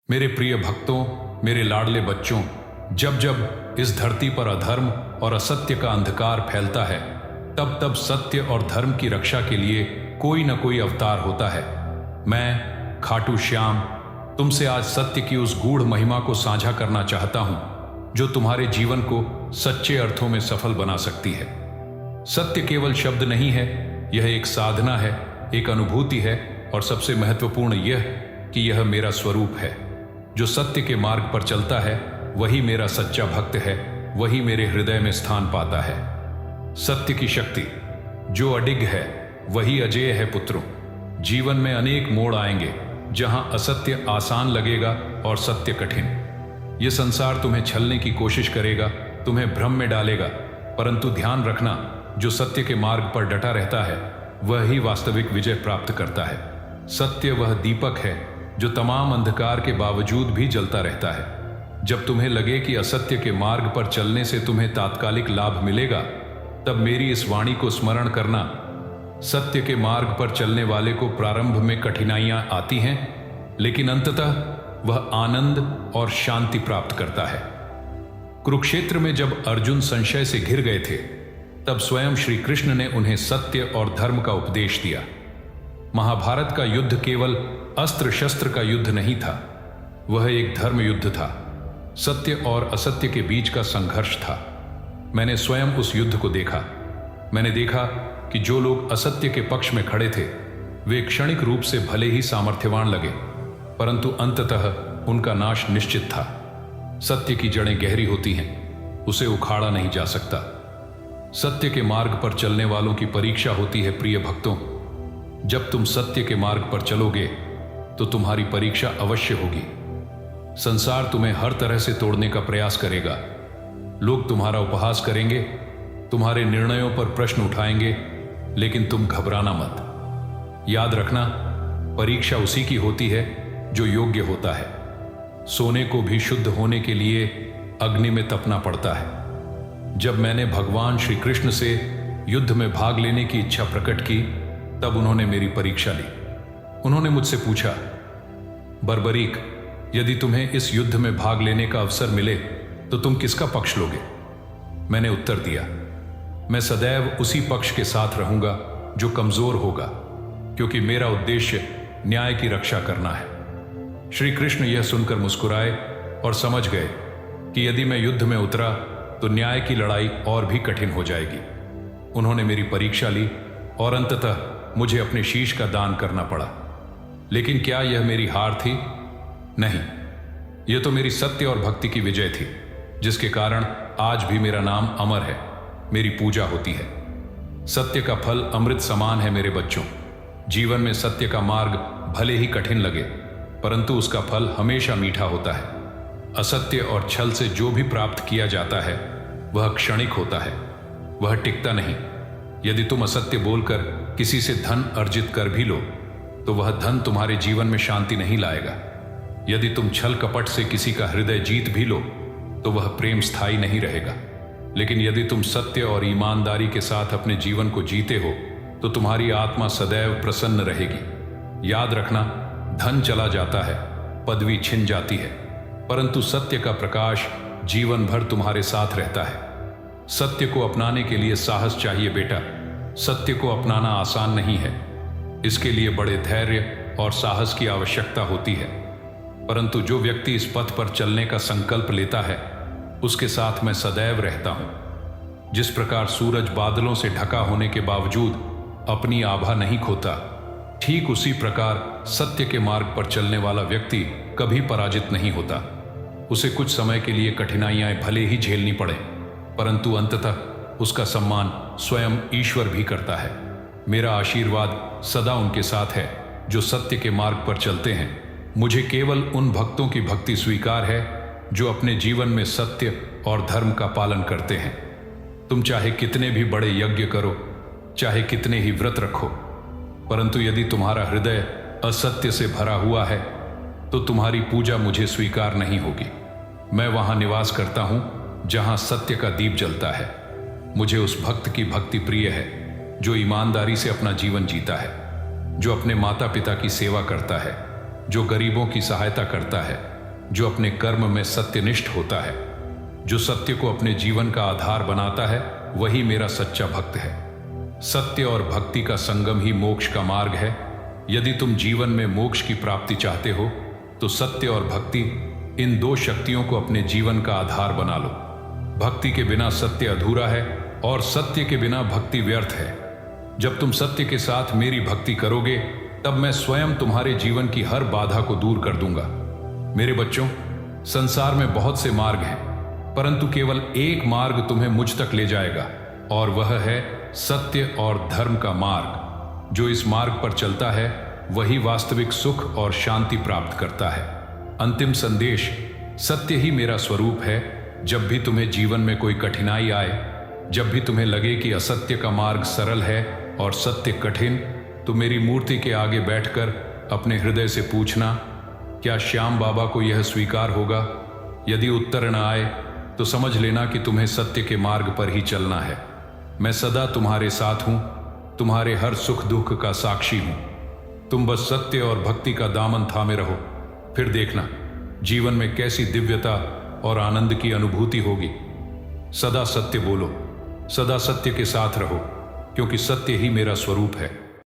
मेरे प्रिय भक्तों, मेरे लाडले बच्चों, जब जब इस धरती पर अधर्म और असत्य का अंधकार फैलता है, तब तब सत्य और धर्म की रक्षा के लिए कोई न कोई अवतार होता है। मैं खाटू श्याम तुमसे आज सत्य की उस गूढ़ महिमा को साझा करना चाहता हूं, जो तुम्हारे जीवन को सच्चे अर्थों में सफल बना सकती है। सत्य केवल शब्द नहीं है, यह एक साधना है, एक अनुभूति है, और सबसे महत्वपूर्ण यह कि यह मेरा स्वरूप है। जो सत्य के मार्ग पर चलता है वही मेरा सच्चा भक्त है, वही मेरे हृदय में स्थान पाता है। सत्य की शक्ति, जो अडिग है वही अजेय है पुत्रों। जीवन में अनेक मोड़ आएंगे जहां असत्य आसान लगेगा और सत्य कठिन। यह संसार तुम्हें छलने की कोशिश करेगा, तुम्हें भ्रम में डालेगा, परंतु ध्यान रखना, जो सत्य के मार्ग पर डटा रहता है वह ही वास्तविक विजय प्राप्त करता है। सत्य वह दीपक है जो तमाम अंधकार के बावजूद भी जलता रहता है। जब तुम्हें लगे कि असत्य के मार्ग पर चलने से तुम्हें तात्कालिक लाभ मिलेगा, तब मेरी इस वाणी को स्मरण करना। सत्य के मार्ग पर चलने वाले को प्रारंभ में कठिनाइयां आती हैं, लेकिन अंततः वह आनंद और शांति प्राप्त करता है। कुरुक्षेत्र में जब अर्जुन संशय से घिर गए थे, तब स्वयं श्री कृष्ण ने उन्हें सत्य और धर्म का उपदेश दिया। महाभारत का युद्ध केवल अस्त्र शस्त्र का युद्ध नहीं था, वह एक धर्म युद्ध था। सत्य और असत्य के बीच का संघर्ष था। मैंने स्वयं उस युद्ध को देखा। मैंने देखा कि जो लोग असत्य के पक्ष में खड़े थे वे क्षणिक रूप से भले ही सामर्थ्यवान लगे, परंतु अंततः उनका नाश निश्चित था। सत्य की जड़ें गहरी होती हैं, उसे उखाड़ा नहीं जा सकता। सत्य के मार्ग पर चलने वालों की परीक्षा होती है प्रिय भक्तों। जब तुम सत्य के मार्ग पर चलोगे तो तुम्हारी परीक्षा अवश्य होगी। संसार तुम्हें हर तरह से तोड़ने का प्रयास करेगा। लोग तुम्हारा उपहास करेंगे, तुम्हारे निर्णयों पर प्रश्न उठाएंगे, लेकिन तुम घबराना मत। याद रखना, परीक्षा उसी की होती है जो योग्य होता है। सोने को भी शुद्ध होने के लिए अग्नि में तपना पड़ता है। जब मैंने भगवान श्री कृष्ण से युद्ध में भाग लेने की इच्छा प्रकट की, तब उन्होंने मेरी परीक्षा ली। उन्होंने मुझसे पूछा, बर्बरीक, यदि तुम्हें इस युद्ध में भाग लेने का अवसर मिले तो तुम किसका पक्ष लोगे? मैंने उत्तर दिया, मैं सदैव उसी पक्ष के साथ रहूंगा जो कमजोर होगा, क्योंकि मेरा उद्देश्य न्याय की रक्षा करना है। श्री कृष्ण यह सुनकर मुस्कुराए और समझ गए कि यदि मैं युद्ध में उतरा तो न्याय की लड़ाई और भी कठिन हो जाएगी। उन्होंने मेरी परीक्षा ली और अंततः मुझे अपने शीश का दान करना पड़ा। लेकिन क्या यह मेरी हार थी? नहीं, यह तो मेरी सत्य और भक्ति की विजय थी, जिसके कारण आज भी मेरा नाम अमर है, मेरी पूजा होती है। सत्य का फल अमृत समान है मेरे बच्चों। जीवन में सत्य का मार्ग भले ही कठिन लगे, परंतु उसका फल हमेशा मीठा होता है। असत्य और छल से जो भी प्राप्त किया जाता है वह क्षणिक होता है, वह टिकता नहीं। यदि तुम असत्य बोलकर किसी से धन अर्जित कर भी लो तो वह धन तुम्हारे जीवन में शांति नहीं लाएगा। यदि तुम छल कपट से किसी का हृदय जीत भी लो तो वह प्रेम स्थायी नहीं रहेगा। लेकिन यदि तुम सत्य और ईमानदारी के साथ अपने जीवन को जीते हो तो तुम्हारी आत्मा सदैव प्रसन्न रहेगी। याद रखना, धन चला जाता है, पदवी छिन जाती है, परंतु सत्य का प्रकाश जीवन भर तुम्हारे साथ रहता है। सत्य को अपनाने के लिए साहस चाहिए बेटा। सत्य को अपनाना आसान नहीं है, इसके लिए बड़े धैर्य और साहस की आवश्यकता होती है। परंतु जो व्यक्ति इस पथ पर चलने का संकल्प लेता है उसके साथ मैं सदैव रहता हूं। जिस प्रकार सूरज बादलों से ढका होने के बावजूद अपनी आभा नहीं खोता, ठीक उसी प्रकार सत्य के मार्ग पर चलने वाला व्यक्ति कभी पराजित नहीं होता। उसे कुछ समय के लिए कठिनाइयां भले ही झेलनी पड़े, परंतु अंततः उसका सम्मान स्वयं ईश्वर भी करता है। मेरा आशीर्वाद सदा उनके साथ है जो सत्य के मार्ग पर चलते हैं। मुझे केवल उन भक्तों की भक्ति स्वीकार है जो अपने जीवन में सत्य और धर्म का पालन करते हैं। तुम चाहे कितने भी बड़े यज्ञ करो, चाहे कितने ही व्रत रखो, परंतु यदि तुम्हारा हृदय असत्य से भरा हुआ है तो तुम्हारी पूजा मुझे स्वीकार नहीं होगी। मैं वहां निवास करता हूं जहां सत्य का दीप जलता है। मुझे उस भक्त की भक्ति प्रिय है जो ईमानदारी से अपना जीवन जीता है, जो अपने माता पिता की सेवा करता है, जो गरीबों की सहायता करता है, जो अपने कर्म में सत्यनिष्ठ होता है। जो सत्य को अपने जीवन का आधार बनाता है वही मेरा सच्चा भक्त है। सत्य और भक्ति का संगम ही मोक्ष का मार्ग है। यदि तुम जीवन में मोक्ष की प्राप्ति चाहते हो तो सत्य और भक्ति, इन दो शक्तियों को अपने जीवन का आधार बना लो। भक्ति के बिना सत्य अधूरा है और सत्य के बिना भक्ति व्यर्थ है। जब तुम सत्य के साथ मेरी भक्ति करोगे तब मैं स्वयं तुम्हारे जीवन की हर बाधा को दूर कर दूंगा। मेरे बच्चों, संसार में बहुत से मार्ग हैं, परंतु केवल एक मार्ग तुम्हें मुझ तक ले जाएगा और वह है सत्य और धर्म का मार्ग। जो इस मार्ग पर चलता है वही वास्तविक सुख और शांति प्राप्त करता है। अंतिम संदेश, सत्य ही मेरा स्वरूप है। जब भी तुम्हें जीवन में कोई कठिनाई आए, जब भी तुम्हें लगे कि असत्य का मार्ग सरल है और सत्य कठिन, तो मेरी मूर्ति के आगे बैठकर अपने हृदय से पूछना, क्या श्याम बाबा को यह स्वीकार होगा? यदि उत्तर न आए तो समझ लेना कि तुम्हें सत्य के मार्ग पर ही चलना है। मैं सदा तुम्हारे साथ हूं, तुम्हारे हर सुख दुख का साक्षी हूं। तुम बस सत्य और भक्ति का दामन थामे रहो, फिर देखना जीवन में कैसी दिव्यता और आनंद की अनुभूति होगी। सदा सत्य बोलो, सदा सत्य के साथ रहो, क्योंकि सत्य ही मेरा स्वरूप है।